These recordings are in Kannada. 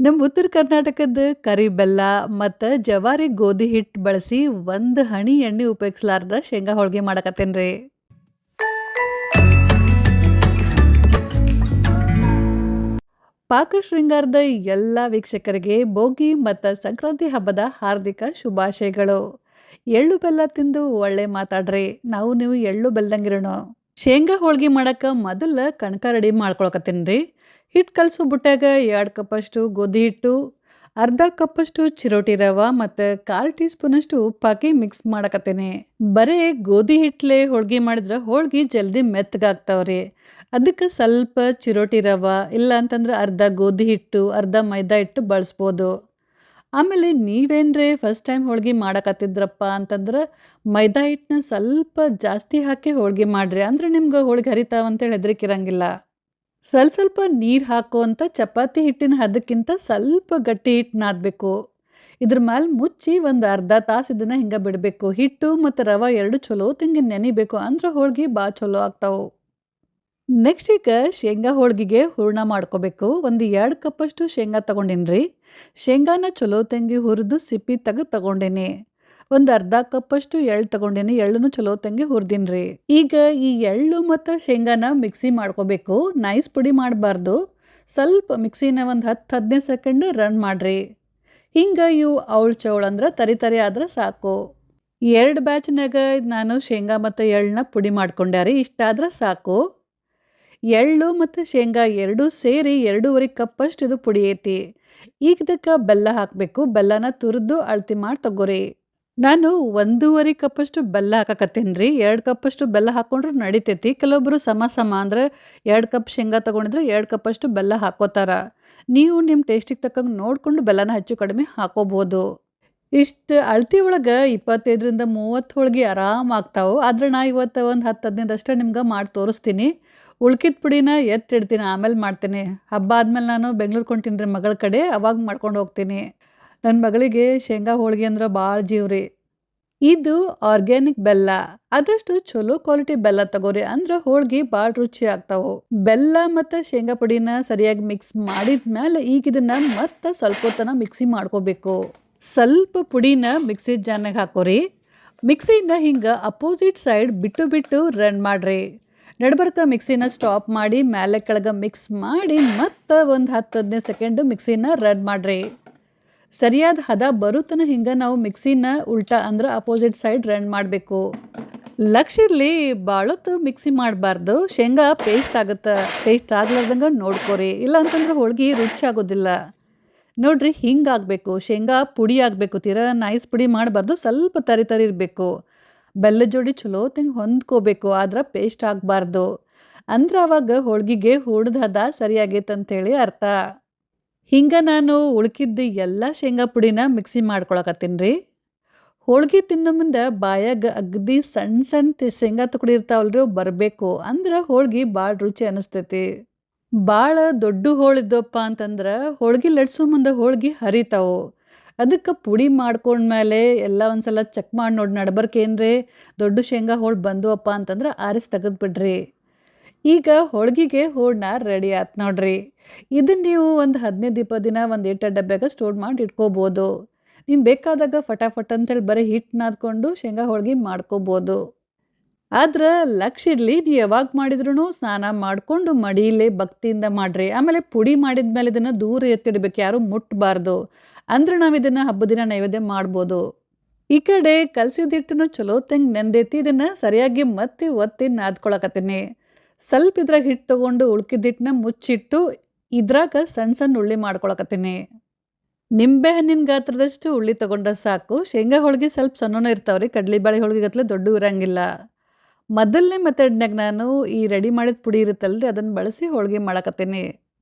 ನಮ್ಮ ಉತ್ತರ ಕರ್ನಾಟಕದ ಕರಿ ಬೆಲ್ಲ ಮತ್ತು ಜವಾರಿ ಗೋಧಿ ಹಿಟ್ಟು ಬಳಸಿ ಒಂದು ಹನಿ ಎಣ್ಣೆ ಉಪಯೋಗಿಸ್ಲಾರ್ದ ಶೇಂಗಾ ಹೋಳಿಗೆ ಮಾಡಕತ್ತೇನ್ರಿ. ಪಾಕ ಶೃಂಗಾರದ ಎಲ್ಲ ವೀಕ್ಷಕರಿಗೆ ಭೋಗಿ ಮತ್ತು ಸಂಕ್ರಾಂತಿ ಹಬ್ಬದ ಹಾರ್ದಿಕ ಶುಭಾಶಯಗಳು. ಎಳ್ಳು ಬೆಲ್ಲ ತಿಂದು ಒಳ್ಳೆ ಮಾತಾಡ್ರಿ. ನೀವು ಎಳ್ಳು ಬೆಲ್ದಂಗಿರೋಣ. ಶೇಂಗಾ ಹೋಳ್ಗೆ ಮಾಡಕ್ಕೆ ಮೊದಲು ಕಣಕ ರೆಡಿ ಮಾಡ್ಕೊಳಕತ್ತೀನಿ. ಹಿಟ್ಟು ಕಲಸೋ ಬುಟ್ಟಾಗ 2 ಕಪ್ಪಷ್ಟು ಗೋಧಿ ಹಿಟ್ಟು, ಅರ್ಧ ಕಪ್ಪಷ್ಟು ಚಿರೋಟಿ ರವೆ ಮತ್ತು 1/4 ಟೀ ಸ್ಪೂನಷ್ಟು ಉಪ್ಪು ಹಾಕಿ ಮಿಕ್ಸ್ ಮಾಡಕತ್ತೇನೆ. ಬರೀ ಗೋಧಿ ಹಿಟ್ಲೆ ಹೋಳ್ಗೆ ಮಾಡಿದ್ರೆ ಹೋಳ್ಗೆ ಜಲ್ದಿ ಮೆತ್ತಗಾಗ್ತಾವ್ರಿ. ಅದಕ್ಕೆ ಸ್ವಲ್ಪ ಚಿರೋಟಿ ರವೆ ಇಲ್ಲ ಅಂತಂದ್ರೆ ಅರ್ಧ ಗೋಧಿ ಹಿಟ್ಟು, ಅರ್ಧ ಮೈದಾ ಹಿಟ್ಟು ಬಳಸ್ಬೋದು. ಆಮೇಲೆ ನೀವೇನ್ರಿ ಫಸ್ಟ್ ಟೈಮ್ ಹೋಳ್ಗೆ ಮಾಡಕತ್ತಿದ್ರಪ್ಪ ಅಂತಂದ್ರೆ ಮೈದಾ ಹಿಟ್ಟನ್ನ ಸ್ವಲ್ಪ ಜಾಸ್ತಿ ಹಾಕಿ ಹೋಳ್ಗೆ ಮಾಡ್ರಿ. ಅಂದ್ರೆ ನಿಮ್ಗೆ ಹೋಳ್ಗೆ ಹರಿತಾವಂತೇಳಿ ಹೆದರಿಕಿರಂಗಿಲ್ಲ. ಸ್ವಲ್ಪ ನೀರು ಹಾಕೋಂತ ಚಪಾತಿ ಹಿಟ್ಟಿನ ಹದಕ್ಕಿಂತ ಸ್ವಲ್ಪ ಗಟ್ಟಿ ಹಿಟ್ಟು ನಾದಬೇಕು. ಇದ್ರ ಮ್ಯಾಲೆ ಮುಚ್ಚಿ ಒಂದು ಅರ್ಧ ತಾಸು ಇದನ್ನ ಹಿಂಗೆ ಬಿಡಬೇಕು. ಹಿಟ್ಟು ಮತ್ತು ರವೆ ಎರಡು ಚಲೋ ತಂಗಿ ನೆನಿಬೇಕು. ಅಂದ್ರೆ ಹೋಳ್ಗೆ ಭಾಳ ಚಲೋ ಆಗ್ತಾವೆ. ನೆಕ್ಸ್ಟ್ ಈಗ ಶೇಂಗಾ ಹೋಳ್ಗೆಗೆ ಹೂರಣ ಮಾಡ್ಕೋಬೇಕು. ಒಂದು 2 ಕಪ್ಪಷ್ಟು ಶೇಂಗಾ ತೊಗೊಂಡಿನ್ರಿ. ಶೇಂಗಾನ ಚಲೋ ತಂಗಿ ಹುರಿದು ಸಿಪ್ಪಿ ತೆಗೆದು ತೊಗೊಂಡೇನಿ. ಒಂದು ಅರ್ಧ ಕಪ್ಪಷ್ಟು ಎಳ್ಳು ತೊಗೊಂಡೇನಿ. ಎಳ್ಳನ್ನು ಚಲೋ ತಂಗಿ ಹುರಿದಿನ್ರಿ. ಈಗ ಈ ಎಳ್ಳು ಮತ್ತು ಶೇಂಗಾನ ಮಿಕ್ಸಿ ಮಾಡ್ಕೋಬೇಕು. ನೈಸ್ ಪುಡಿ ಮಾಡಬಾರ್ದು. ಸ್ವಲ್ಪ ಮಿಕ್ಸಿನ ಒಂದು 10-15 ಸೆಕೆಂಡ್ ರನ್ ಮಾಡಿರಿ. ಹಿಂಗೆ ಇವು ಅವಳು ಚೌಳು ಅಂದ್ರೆ ತರಿ ಆದ್ರೆ ಸಾಕು. 2 ಬ್ಯಾಚ್ನಾಗ ನಾನು ಶೇಂಗಾ ಮತ್ತು ಎಳ್ಳನ್ನ ಪುಡಿ ಮಾಡ್ಕೊಂಡ್ಯಾರಿ. ಇಷ್ಟಾದ್ರೆ ಸಾಕು. ಎಳ್ಳು ಮತ್ತು ಶೇಂಗಾ ಎರಡೂ ಸೇರಿ 2.5 ಕಪ್ಪಷ್ಟು ಇದು ಪುಡಿ ಐತಿ. ಈಗ ಇದಕ್ಕೆ ಬೆಲ್ಲ ಹಾಕಬೇಕು. ಬೆಲ್ಲನ ತುರಿದು ಅಳತೆ ಮಾಡಿ ತಗೋರಿ. ನಾನು 1.5 ಕಪ್ಪಷ್ಟು ಬೆಲ್ಲ ಹಾಕಕತ್ತೀನಿ ರೀ. 2 ಕಪ್ಪಷ್ಟು ಬೆಲ್ಲ ಹಾಕ್ಕೊಂಡ್ರು ನಡಿತೈತಿ. ಕೆಲವೊಬ್ಬರು ಸಮ ಅಂದ್ರೆ 2 ಕಪ್ ಶೇಂಗಾ ತೊಗೊಂಡಿದ್ರೆ 2 ಕಪ್ಪಷ್ಟು ಬೆಲ್ಲ ಹಾಕೋತಾರ. ನೀವು ನಿಮ್ಮ ಟೇಸ್ಟಿಗೆ ತಕ್ಕಂಗೆ ನೋಡಿಕೊಂಡು ಬೆಲ್ಲನ ಹೆಚ್ಚು ಕಡಿಮೆ ಹಾಕೋಬೋದು. ಇಷ್ಟು ಅಳತೆ ಒಳಗೆ 25-30 ಹೋಳ್ಗೆ ಆರಾಮ ಆಗ್ತಾವೆ. ಆದ್ರೆ ನಾ ಇವತ್ತು ಒಂದು 10-15 ಅಷ್ಟೇ ನಿಮ್ಗೆ ಮಾಡಿ ತೋರಿಸ್ತೀನಿ. ಉಳ್ಕಿದ ಪುಡಿನ ಎತ್ತಿಡ್ತೀನಿ, ಆಮೇಲೆ ಮಾಡ್ತೀನಿ. ಹಬ್ಬ ಆದ್ಮೇಲೆ ನಾನು ಬೆಂಗ್ಳೂರು ಕೊಂತೀನಿ ರೀ ಮಗಳ ಕಡೆ, ಅವಾಗ ಮಾಡ್ಕೊಂಡು ಹೋಗ್ತೀನಿ. ನನ್ನ ಮಗಳಿಗೆ ಶೇಂಗಾ ಹೋಳ್ಗೆ ಅಂದ್ರೆ ಭಾಳ ಜೀವ್ರಿ. ಇದು ಆರ್ಗ್ಯಾನಿಕ್ ಬೆಲ್ಲ. ಆದಷ್ಟು ಚಲೋ ಕ್ವಾಲಿಟಿ ಬೆಲ್ಲ ತಗೋರಿ. ಅಂದ್ರೆ ಹೋಳ್ಗೆ ಭಾಳ ರುಚಿ ಆಗ್ತಾವೆ. ಬೆಲ್ಲ ಮತ್ತು ಶೇಂಗಾ ಪುಡಿನ ಸರಿಯಾಗಿ ಮಿಕ್ಸ್ ಮಾಡಿದ್ಮೇಲೆ ಈಗ ಇದನ್ನ ಮತ್ತೆ ಸ್ವಲ್ಪ ಹೊತ್ತನ ಮಿಕ್ಸಿ ಮಾಡ್ಕೋಬೇಕು. ಸ್ವಲ್ಪ ಪುಡಿನ ಮಿಕ್ಸಿ ಜಾರ್ನಾಗ ಹಾಕೋರಿ. ಮಿಕ್ಸಿನ ಹಿಂಗೆ ಅಪೋಸಿಟ್ ಸೈಡ್ ಬಿಟ್ಟು ರನ್ ಮಾಡ್ರಿ. ನಡ್ಬರ್ಕ ಮಿಕ್ಸಿನ ಸ್ಟಾಪ್ ಮಾಡಿ ಮೇಲೆ ಕೆಳಗೆ ಮಿಕ್ಸ್ ಮಾಡಿ ಮತ್ತೆ ಒಂದು 10-15 ಸೆಕೆಂಡು ಮಿಕ್ಸಿನ ರನ್ ಮಾಡ್ರಿ. ಸರಿಯಾದ ಹದ ಬರುತ್ತನ ಹಿಂಗೆ ನಾವು ಮಿಕ್ಸಿನ ಉಲ್ಟಾ ಅಂದ್ರೆ ಅಪೋಸಿಟ್ ಸೈಡ್ ರನ್ ಮಾಡಬೇಕು. ಲಕ್ಷ ಇರಲಿ, ಭಾಳೊತ್ತು ಮಿಕ್ಸಿ ಮಾಡಬಾರ್ದು. ಶೇಂಗಾ ಪೇಸ್ಟ್ ಆಗುತ್ತೆ. ಪೇಸ್ಟ್ ಆಗ್ಲಾರ್ದಂಗೆ ನೋಡ್ಕೋರಿ. ಇಲ್ಲ ಅಂತಂದ್ರೆ ಹೋಳ್ಗೆ ರುಚಿ ಆಗೋದಿಲ್ಲ. ನೋಡ್ರಿ ಹಿಂಗಾಗಬೇಕು. ಶೇಂಗಾ ಪುಡಿ ಆಗಬೇಕು. ತೀರಾ ನೈಸ್ ಪುಡಿ ಮಾಡಬಾರ್ದು. ಸ್ವಲ್ಪ ತರಿ ಇರಬೇಕು. ಬೆಲ್ಲದ ಜೋಡಿ ಚಲೋ ತಂಗೆ ಹೊಂದ್ಕೋಬೇಕು. ಆದ್ರೆ ಪೇಸ್ಟ್ ಆಗಬಾರ್ದು. ಅಂದ್ರೆ ಅವಾಗ ಹೋಳ್ಗೆಗೆ ಹೂಡ್ದ ಹದ ಸರಿಯಾಗೈತೆ ಅಂಥೇಳಿ ಅರ್ಥ. ಹಿಂಗೆ ನಾನು ಉಳ್ಕಿದ್ದು ಎಲ್ಲ ಶೇಂಗಾ ಪುಡಿನ ಮಿಕ್ಸಿ ಮಾಡ್ಕೊಳಕತ್ತೀನಿ ರೀ. ಹೋಳ್ಗೆ ತಿನ್ನೋ ಮುಂದೆ ಬಾಯಾಗ ಅಗದಿ ಸಣ್ಣ ಶೇಂಗಾ ತುಕಡಿ ಇರ್ತಾವಲ್ರಿ, ಅವು ಬರಬೇಕು. ಅಂದ್ರೆ ಹೋಳ್ಗೆ ಭಾಳ ರುಚಿ ಅನಿಸ್ತೈತಿ. ಭಾಳ ದೊಡ್ಡ ಹೋಳಿದ್ದಪ್ಪ ಅಂತಂದ್ರೆ ಹೋಳ್ಗೆ ಲಟ್ಸೋ ಮುಂದೆ ಹೋಳ್ಗೆ ಹರಿತಾವು. ಅದಕ್ಕೆ ಪುಡಿ ಮಾಡ್ಕೊಂಡ್ಮೇಲೆ ಎಲ್ಲ ಒಂದ್ಸಲ ಚೆಕ್ ಮಾಡಿ ನೋಡಿ. ನಡ್ಬರ್ಕೇನ್ರಿ ದೊಡ್ಡ ಶೇಂಗಾ ಹೋಳು ಬಂದುವಪ್ಪ ಅಂತಂದ್ರೆ ಆರಿಸಿ ತೆಗೆದ್ಬಿಡ್ರಿ. ಈಗ ಹೋಳ್ಗೆಗೆ ಹೂರ್ಣ ರೆಡಿ ಆಯ್ತು ನೋಡ್ರಿ. ಇದನ್ನು ನೀವು ಒಂದು 15-20 ದಿನ ಒಂದು ಏಟ ಡಬ್ಬ್ಯಾಗ ಸ್ಟೋರ್ ಮಾಡಿ ಇಟ್ಕೋಬೋದು. ನೀವು ಬೇಕಾದಾಗ ಫಟಾಫಟ್ ಅಂತೇಳಿ ಬರೀ ಹಿಟ್ಟು ನಾದ್ಕೊಂಡು ಶೇಂಗಾ ಹೋಳ್ಗೆ ಮಾಡ್ಕೋಬೋದು. ಆದ್ರೆ ಲಕ್ಷ ಇರಲಿ, ನೀವು ಯಾವಾಗ ಮಾಡಿದ್ರೂ ಸ್ನಾನ ಮಾಡಿಕೊಂಡು ಮಡಿಲೇ ಭಕ್ತಿಯಿಂದ ಮಾಡಿರಿ. ಆಮೇಲೆ ಪುಡಿ ಮಾಡಿದ್ಮೇಲೆ ಇದನ್ನು ದೂರ ಎತ್ತಿಡ್ಬೇಕು. ಯಾರೂ ಮುಟ್ಟಬಾರ್ದು. ಅಂದ್ರೆ ನಾವು ಇದನ್ನು ಹಬ್ಬದ ದಿನ ನೈವೇದ್ಯ ಮಾಡ್ಬೋದು. ಈ ಕಡೆ ಕಲಸಿದ ಹಿಟ್ಟನ್ನು ಚಲೋ ತಂಗೆ ನೆಂದೈತಿ. ಇದನ್ನು ಸರಿಯಾಗಿ ಮತ್ತೆ ಒತ್ತಿ ನಾದ್ಕೊಳಕತ್ತೀನಿ. ಸ್ವಲ್ಪ ಇದ್ರಾಗ ಹಿಟ್ಟು ತೊಗೊಂಡು ಉಳ್ಕಿದ ಹಿಟ್ಟನ್ನ ಮುಚ್ಚಿಟ್ಟು ಇದ್ರಾಗ ಸಣ್ಣ ಉಳ್ಳಿ ಮಾಡ್ಕೊಳಕತ್ತೀನಿ. ನಿಂಬೆ ಹಣ್ಣಿನ ಗಾತ್ರದಷ್ಟು ಉಳ್ಳಿ ತೊಗೊಂಡ್ರೆ ಸಾಕು. ಶೇಂಗಾ ಹೋಳ್ಗೆ ಸ್ವಲ್ಪ ಸಣ್ಣನೇ ಇರ್ತಾವ್ರಿ. ಕಡ್ಲೆಬೇಳೆ ಹೋಳ್ಗೆ ಗತ್ಲೆ ದೊಡ್ಡ ಇರಂಗಿಲ್ಲ. ಮೊದಲನೇ ಮೆಥಡ್ನಾಗ ನಾನು ಈ ರೆಡಿ ಮಾಡಿದ ಪುಡಿ ಇರುತ್ತಲ್ರಿ, ಅದನ್ನು ಬಳಸಿ ಹೋಳ್ಗೆ ಮಾಡಕತ್ತೀನಿ.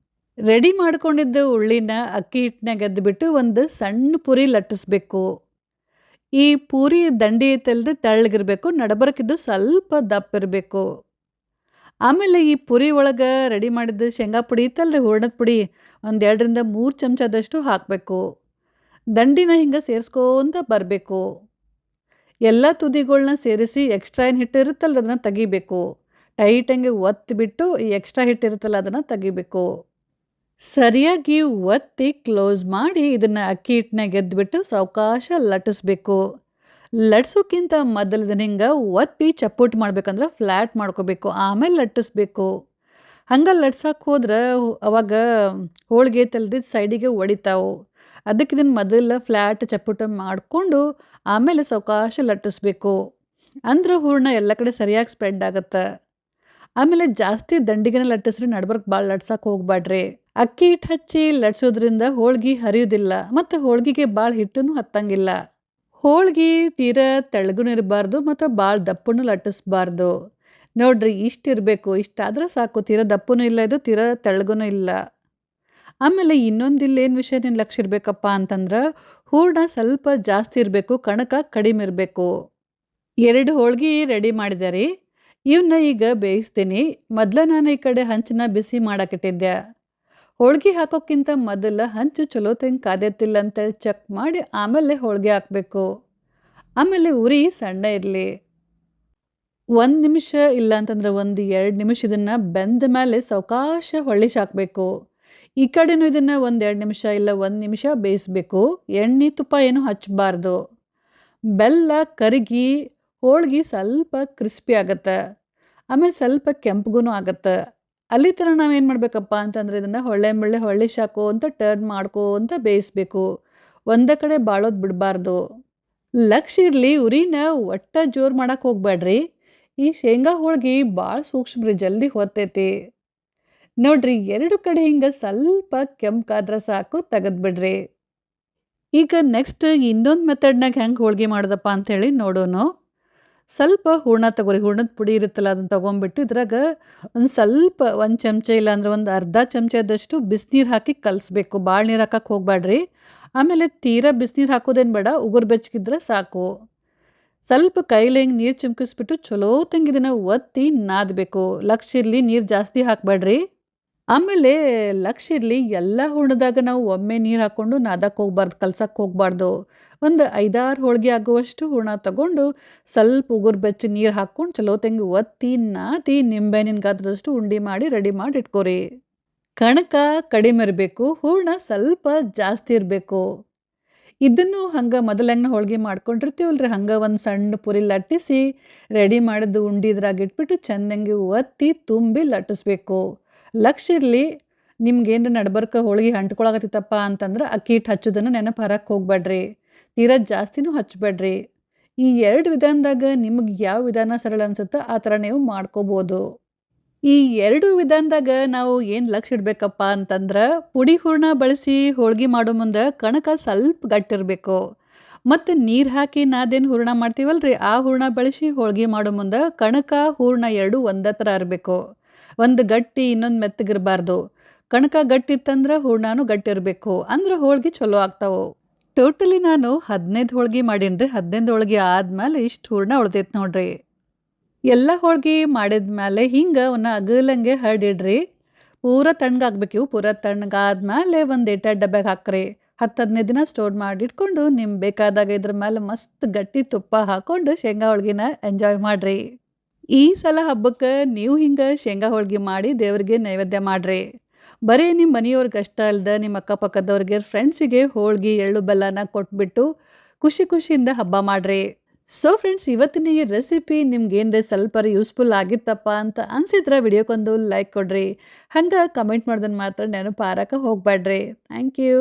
ರೆಡಿ ಮಾಡ್ಕೊಂಡಿದ್ದ ಉಳ್ಳಿನ ಅಕ್ಕಿ ಹಿಟ್ಟಿನಾಗ ಎದ್ದುಬಿಟ್ಟು ಒಂದು ಸಣ್ಣ ಪುರಿ ಲಟ್ಟಿಸ್ಬೇಕು. ಈ ಪೂರಿ ದಂಡಿ ಐತಲ್ರಿ, ತೆಳ್ಳಗಿರಬೇಕು. ನಡಬರ್ಕಿದ್ದು ಸ್ವಲ್ಪ ದಪ್ಪ ಇರಬೇಕು. ಆಮೇಲೆ ಈ ಪುರಿ ಒಳಗೆ ರೆಡಿ ಮಾಡಿದ್ದು ಶೇಂಗಾ ಪುಡಿ ಇತ್ತಲ್ರಿ, ಹೂರಣದ ಪುಡಿ, ಒಂದು 2-3 ಚಮಚದಷ್ಟು ಹಾಕಬೇಕು. ದಂಡಿನ ಹಿಂಗೆ ಸೇರಿಸ್ಕೊಂತ ಬರಬೇಕು. ಎಲ್ಲ ತುದಿಗಳನ್ನ ಸೇರಿಸಿ ಎಕ್ಸ್ಟ್ರಾ ಏನು ಹಿಟ್ಟು ಇರುತ್ತಲ್ಲ ಅದನ್ನು ತೆಗಿಬೇಕು. ಟೈಟಂಗೆ ಒತ್ತಿಬಿಟ್ಟು ಈ ಎಕ್ಸ್ಟ್ರಾ ಹಿಟ್ಟು ಇರುತ್ತಲ್ಲ ಅದನ್ನು ತೆಗಿಬೇಕು. ಸರಿಯಾಗಿ ಒತ್ತಿ ಕ್ಲೋಸ್ ಮಾಡಿ ಇದನ್ನು ಅಕ್ಕಿ ಹಿಟ್ಟಿನಾಗ ಎದ್ಬಿಟ್ಟು ಸಾವಕಾಶ ಲಟ್ಟಿಸ್ಬೇಕು. ಲಟ್ಸೋಕ್ಕಿಂತ ಮೊದಲು ಇದನ್ನ ಹಿಂಗೆ ಒತ್ತಿ ಚಪ್ಪುಟ್ ಮಾಡ್ಬೇಕಂದ್ರೆ ಫ್ಲ್ಯಾಟ್ ಮಾಡ್ಕೋಬೇಕು, ಆಮೇಲೆ ಲಟ್ಟಿಸ್ಬೇಕು. ಹಂಗೆ ಲಟ್ಸಕ್ಕೆ ಹೋದ್ರೆ ಅವಾಗ ಹೋಳಿಗೆ ತಲ್ದಿದ್ದು ಸೈಡಿಗೆ ಒಡಿತಾವು. ಅದಕ್ಕೆ ಇದನ್ನು ಮೊದಲು ಫ್ಲ್ಯಾಟ್ ಚಪ್ಪುಟ ಮಾಡಿಕೊಂಡು ಆಮೇಲೆ ಸಾವಕಾಶ ಲಟ್ಟಿಸ್ಬೇಕು. ಅಂದ್ರೆ ಹೂರಣ ಎಲ್ಲ ಕಡೆ ಸರಿಯಾಗಿ ಸ್ಪ್ರೆಡ್ ಆಗುತ್ತೆ. ಆಮೇಲೆ ಜಾಸ್ತಿ ದಂಡಿಗೆನ ಲಟ್ಟಿಸ್ರಿ, ನಡ್ಬರ್ಕ್ ಭಾಳ ಲಟ್ಸಕ್ಕೆ ಹೋಗ್ಬೇಡ್ರಿ. ಅಕ್ಕಿ ಹಿಟ್ಟು ಹಚ್ಚಿ ಲಟ್ಸೋದ್ರಿಂದ ಹೋಳ್ಗೆ ಹರಿಯೋದಿಲ್ಲ ಮತ್ತು ಹೋಳ್ಗೆಗೆ ಭಾಳ ಹಿಟ್ಟನ್ನು ಹತ್ತಂಗಿಲ್ಲ. ಹೋಳ್ಗೆ ತೀರಾ ತೆಳ್ಳಗೂ ಇರಬಾರ್ದು ಮತ್ತು ಭಾಳ ದಪ್ಪನೂ ಲಟ್ಟಿಸ್ಬಾರ್ದು. ನೋಡ್ರಿ ಇಷ್ಟಿರಬೇಕು, ಇಷ್ಟಾದ್ರೆ ಸಾಕು. ತೀರಾ ದಪ್ಪನೂ ಇಲ್ಲ, ಇದು ತೀರಾ ತೆಳ್ಳಗೂ ಇಲ್ಲ. ಆಮೇಲೆ ಇನ್ನೊಂದು ಇಲ್ಲೇನು ವಿಷಯ ನೀನು ಲಕ್ಷ ಇರಬೇಕಪ್ಪ ಅಂತಂದ್ರೆ, ಹೂರಣ ಸ್ವಲ್ಪ ಜಾಸ್ತಿ ಇರಬೇಕು, ಕಣಕ ಕಡಿಮೆ ಇರಬೇಕು. 2 ಹೋಳ್ಗೆ ರೆಡಿ ಮಾಡಿದೆ ರೀ. ಇವನ್ನ ಈಗ ಬೇಯಿಸ್ತೀನಿ. ಮೊದಲು ನಾನು ಈ ಕಡೆ ಹಂಚನ್ನ ಬಿಸಿ ಮಾಡಾಕಿಟ್ಟಿದ್ದೆ. ಹೋಳ್ಗೆ ಹಾಕೋಕ್ಕಿಂತ ಮೊದಲು ಹಂಚು ಚಲೋ ತಂಗೆ ಕಾದೈತಿಲ್ಲ ಅಂತೇಳಿ ಚೆಕ್ ಮಾಡಿ ಆಮೇಲೆ ಹೋಳಿಗೆ ಹಾಕಬೇಕು. ಆಮೇಲೆ ಉರಿ ಸಣ್ಣ ಇರಲಿ. 1 ನಿಮಿಷ ಇಲ್ಲ ಅಂತಂದ್ರೆ 1-2 ನಿಮಿಷ ಇದನ್ನು ಬೆಂದ ಮೇಲೆ ಸಾವಕಾಶ ಹೊಳ್ಳಿಸಿ ಹಾಕಬೇಕು. ಈ ಕಡೆನೂ ಇದನ್ನು 1-2 ನಿಮಿಷ ಇಲ್ಲ 1 ನಿಮಿಷ ಬೇಯಿಸ್ಬೇಕು. ಎಣ್ಣೆ ತುಪ್ಪ ಏನು ಹಚ್ಚಬಾರ್ದು. ಬೆಲ್ಲ ಕರಗಿ ಹೋಳ್ಗೆ ಸ್ವಲ್ಪ ಕ್ರಿಸ್ಪಿ ಆಗುತ್ತೆ. ಆಮೇಲೆ ಸ್ವಲ್ಪ ಕೆಂಪಗೂ ಆಗುತ್ತೆ. ಅಲ್ಲಿ ತನಕ ನಾವೇನು ಮಾಡಬೇಕಪ್ಪ ಅಂತಂದರೆ ಇದನ್ನು ಹೊಳ್ಳೆ ಹೊಳ್ಳಿಸಿ ಹಾಕೋಂತ ಟರ್ನ್ ಮಾಡ್ಕೋಂತ ಬೇಯಿಸ್ಬೇಕು. ಒಂದೇ ಕಡೆ ಬಾಳೋದು ಬಿಡಬಾರ್ದು. ಲಕ್ಷ ಇರಲಿ, ಉರಿನ ಒಟ್ಟ ಜೋರು ಮಾಡಕ್ಕೆ ಹೋಗ್ಬೇಡ್ರಿ. ಈ ಶೇಂಗಾ ಹೋಳ್ಗೆ ಭಾಳ ಸೂಕ್ಷ್ಮ ರೀ, ಜಲ್ದಿ ಹೊತ್ತೈತಿ. ನೋಡ್ರಿ 2 ಕಡೆ ಹಿಂಗೆ ಸ್ವಲ್ಪ ಕೆಂಪಾದ್ರೆ ಸಾಕು, ತೆಗೆದ್ಬಿಡ್ರಿ. ಈಗ ನೆಕ್ಸ್ಟ್ ಇನ್ನೊಂದು ಮೆಥಡ್ನಾಗ ಹೆಂಗೆ ಹೋಳ್ಗೆ ಮಾಡೋದಪ್ಪ ಅಂಥೇಳಿ ನೋಡೋಣ. ಸ್ವಲ್ಪ ಹೂರಣ ತಗೋರಿ, ಹೂರಣದ ಪುಡಿ ಇರುತ್ತಲ್ಲ ಅದನ್ನು ತೊಗೊಂಬಿಟ್ಟು ಇದ್ರಾಗ ಒಂದು ಸ್ವಲ್ಪ 1 ಚಮಚ ಇಲ್ಲಾಂದ್ರೆ ಒಂದು ಅರ್ಧ ಚಮಚದಷ್ಟು ಬಿಸಿನೀರು ಹಾಕಿ ಕಲಿಸ್ಬೇಕು. ಭಾಳ ನೀರು ಹಾಕಕ್ಕೆ ಹೋಗಬೇಡ್ರಿ. ಆಮೇಲೆ ತೀರಾ ಬಿಸಿನೀರು ಹಾಕೋದೇನು ಬೇಡ, ಉಗುರು ಬೆಚ್ಚಗಿದ್ರೆ ಸಾಕು. ಸ್ವಲ್ಪ ಕೈಲಿ ಹಿಂಗೆ ನೀರು ಚಿಮ್ಕಿಸ್ಬಿಟ್ಟು ಚಲೋ ತಂಗಿ ಇದನ್ನು ಒತ್ತಿ ನಾದಬೇಕು. ಲಕ್ಷ ಇರಲಿ, ನೀರು ಜಾಸ್ತಿ ಹಾಕಬೇಡ್ರಿ. ಆಮೇಲೆ ಲಕ್ಷ ಇರಲಿ, ಎಲ್ಲ ಹೂರಣದಾಗ ನಾವು ಒಮ್ಮೆ ನೀರು ಹಾಕ್ಕೊಂಡು ನಾದಕ್ಕೆ ಹೋಗ್ಬಾರ್ದು, ಕಲ್ಸಕ್ಕೆ ಹೋಗಬಾರ್ದು. ಒಂದು 5-6 ಹೋಳಿಗೆ ಆಗುವಷ್ಟು ಹೂರಣ ತಗೊಂಡು ಸ್ವಲ್ಪ ಉಗುರು ಬೆಚ್ಚ ನೀರು ಹಾಕ್ಕೊಂಡು ಚಲೋ ತಂಗಿ ಒತ್ತಿ ನಾದಿ ನಿಂಬೆಹಣ್ಣಿನ ಗಾತ್ರದಷ್ಟು ಉಂಡೆ ಮಾಡಿ ರೆಡಿ ಮಾಡಿ ಇಟ್ಕೋರಿ. ಕಣಕ ಕಡಿಮೆ ಇರಬೇಕು, ಹೂರಣ ಸ್ವಲ್ಪ ಜಾಸ್ತಿ ಇರಬೇಕು. ಇದನ್ನು ಹಂಗೆ ಮೊದಲು ಹೆಂಗೆ ಹೋಳ್ಗೆ ಮಾಡ್ಕೊಂಡಿರ್ತೀವಲ್ರಿ, ಹಂಗೆ ಒಂದು ಸಣ್ಣ ಪುರಿ ಲಟ್ಟಿಸಿ ರೆಡಿ ಮಾಡಿದ್ದು ಉಂಡೆ ಇದ್ರಾಗ ಇಟ್ಬಿಟ್ಟು ಚೆಂದಂಗೆ ಒತ್ತಿ ತುಂಬಿ ಲಟ್ಟಿಸ್ಬೇಕು. ಲಕ್ಷ ಇರಲಿ, ನಿಮ್ಗೇನು ನಡ್ಬರ್ಕ ಹೋಳ್ಗೆ ಅಂಟ್ಕೊಳಕತ್ತಿತ್ತಪ್ಪ ಅಂತಂದ್ರೆ ಅಕ್ಕಿ ಹಿಟ್ಟು ಹಚ್ಚೋದನ್ನು ನೆನಪು ಹರಕ್ಕೆ ಹೋಗ್ಬೇಡ್ರಿ. ತೀರಾ ಜಾಸ್ತಿನೂ ಹಚ್ಚಬೇಡ್ರಿ. ಈ 2 ವಿಧಾನದಾಗ ನಿಮಗೆ ಯಾವ ವಿಧಾನ ಸರಳ ಅನ್ಸುತ್ತೋ ಆ ಥರ ನೀವು ಮಾಡ್ಕೋಬೋದು. ಈ 2 ವಿಧಾನದಾಗ ನಾವು ಏನು ಲಕ್ಷ ಇಡಬೇಕಪ್ಪ ಅಂತಂದ್ರೆ, ಪುಡಿ ಹೂರಣ ಬಳಸಿ ಹೋಳ್ಗೆ ಮಾಡೋ ಮುಂದೆ ಕಣಕ ಸ್ವಲ್ಪ ಗಟ್ಟಿರಬೇಕು. ಮತ್ತು ನೀರು ಹಾಕಿ ನಾದೇನು ಹೂರಣ ಮಾಡ್ತೀವಲ್ರಿ, ಆ ಹೂರಣ ಬಳಸಿ ಹೋಳ್ಗೆ ಮಾಡೋ ಮುಂದೆ ಕಣಕ ಹೂರಣ 2 ಒಂದೇ ಥರ ಇರಬೇಕು. ಒಂದು ಗಟ್ಟಿ ಇನ್ನೊಂದು ಮೆತ್ತಗಿರಬಾರ್ದು. ಕಣಕ ಗಟ್ಟಿ ಇತ್ತಂದ್ರೆ ಹೂರಣನೂ ಗಟ್ಟಿ ಇರಬೇಕು, ಅಂದ್ರೆ ಹೋಳ್ಗೆ ಚಲೋ ಆಗ್ತಾವೆ. ಟೋಟಲಿ ನಾನು 15 ಹೋಳ್ಗೆ ಮಾಡೀನಿ ರೀ. 15 ಹೋಳ್ಗೆ ಆದ್ಮೇಲೆ ಇಷ್ಟು ಹೂರಣ ಉಳ್ದೈತೆ ನೋಡ್ರಿ. ಎಲ್ಲ ಹೋಳ್ಗೆ ಮಾಡಿದ್ಮೇಲೆ ಹಿಂಗೆ ಅವನ್ನ ಅಗಲಂಗೆ ಹರಡಿಡ್ರಿ. ಪೂರ ತಣ್ಣಗಾಗ್ಬೇಕು ಇವು. ಪೂರ ತಣ್ಣಗಾದ್ಮೇಲೆ ಒಂದು ಏಟಾದ ಡಬ್ಯಾಗ ಹಾಕ್ರಿ. 10-15 ದಿನ ಸ್ಟೋರ್ ಮಾಡಿ ಇಟ್ಕೊಂಡು ನಿಮ್ಗೆ ಬೇಕಾದಾಗ ಇದ್ರ ಮೇಲೆ ಮಸ್ತ್ ಗಟ್ಟಿ ತುಪ್ಪ ಹಾಕ್ಕೊಂಡು ಶೇಂಗಾ ಹೋಳ್ಗಿನ ಎಂಜಾಯ್ ಮಾಡಿರಿ. ಈ ಸಲ ಹಬ್ಬಕ್ಕೆ ನೀವು ಹಿಂಗೆ ಶೇಂಗಾ ಹೋಳ್ಗೆ ಮಾಡಿ ದೇವ್ರಿಗೆ ನೈವೇದ್ಯ ಮಾಡಿರಿ. ಬರೀ ನಿಮ್ಮ ಮನೆಯವ್ರಿಗೆ ಅಷ್ಟೇ ಅಲ್ದೆ ನಿಮ್ಮ ಅಕ್ಕಪಕ್ಕದವ್ರಿಗೆ, ಫ್ರೆಂಡ್ಸಿಗೆ ಹೋಳ್ಗೆ ಎಳ್ಳು ಬೆಲ್ಲನ ಕೊಟ್ಬಿಟ್ಟು ಖುಷಿಯಿಂದ ಹಬ್ಬ ಮಾಡಿರಿ. ಸೊ ಫ್ರೆಂಡ್ಸ್, ಇವತ್ತಿನ ಈ ರೆಸಿಪಿ ನಿಮ್ಗೇನ್ರೆ ಸ್ವಲ್ಪ ಯೂಸ್ಫುಲ್ ಆಗಿತ್ತಪ್ಪ ಅಂತ ಅನಿಸಿದ್ರೆ ವಿಡಿಯೋಕ್ಕೊಂದು ಲೈಕ್ ಕೊಡ್ರಿ. ಹಂಗೆ ಕಮೆಂಟ್ ಮಾಡೋದನ್ನು ಮಾತ್ರ ನೆನಪು ಹಾರಕ್ಕೆ ಹೋಗಬೇಡ್ರಿ. Thank you.